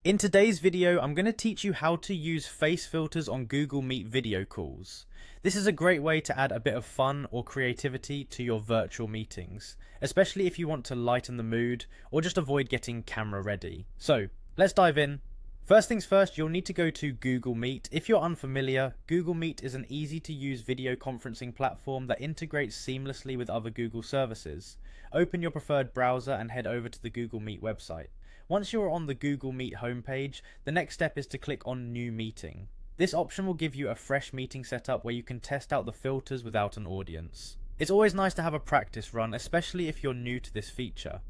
In today's video, I'm going to teach you how to use face filters on Google Meet video calls. This is a great way to add a bit of fun or creativity to your virtual meetings, especially if you want to lighten the mood or just avoid getting camera ready. So, let's dive in. First things first, you'll need to go to Google Meet. If you're unfamiliar, Google Meet is an easy to use video conferencing platform that integrates seamlessly with other Google services. Open your preferred browser and head over to the Google Meet website. Once you're on the Google Meet homepage, the next step is to click on New Meeting. This option will give you a fresh meeting setup where you can test out the filters without an audience. It's always nice to have a practice run, especially if you're new to this feature.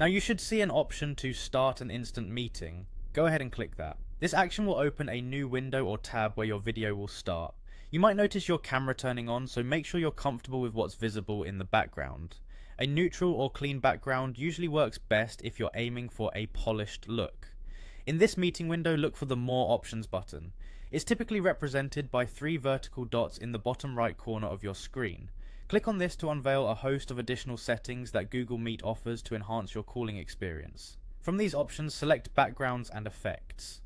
Now you should see an option to start an instant meeting. Go ahead and click that. This action will open a new window or tab where your video will start. You might notice your camera turning on, so make sure you're comfortable with what's visible in the background. A neutral or clean background usually works best if you're aiming for a polished look. In this meeting window, look for the More Options button. It's typically represented by 3 vertical dots in the bottom right corner of your screen. Click on this to unveil a host of additional settings that Google Meet offers to enhance your calling experience. From these options, select Backgrounds and Effects.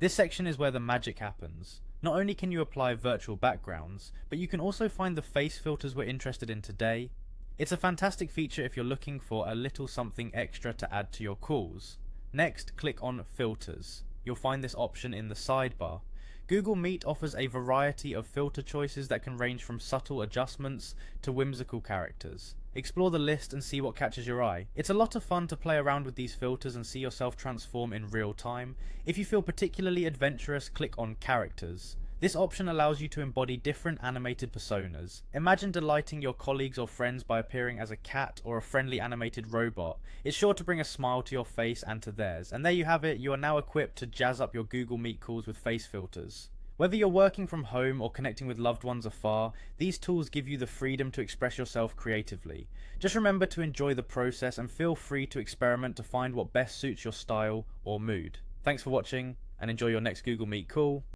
This section is where the magic happens. Not only can you apply virtual backgrounds, but you can also find the face filters we're interested in today. It's a fantastic feature if you're looking for a little something extra to add to your calls. Next, click on Filters. You'll find this option in the sidebar. Google Meet offers a variety of filter choices that can range from subtle adjustments to whimsical characters. Explore the list and see what catches your eye. It's a lot of fun to play around with these filters and see yourself transform in real time. If you feel particularly adventurous, click on Characters. This option allows you to embody different animated personas. Imagine delighting your colleagues or friends by appearing as a cat or a friendly animated robot. It's sure to bring a smile to your face and to theirs. And there you have it, you are now equipped to jazz up your Google Meet calls with face filters. Whether you're working from home or connecting with loved ones afar, these tools give you the freedom to express yourself creatively. Just remember to enjoy the process and feel free to experiment to find what best suits your style or mood. Thanks for watching and enjoy your next Google Meet call.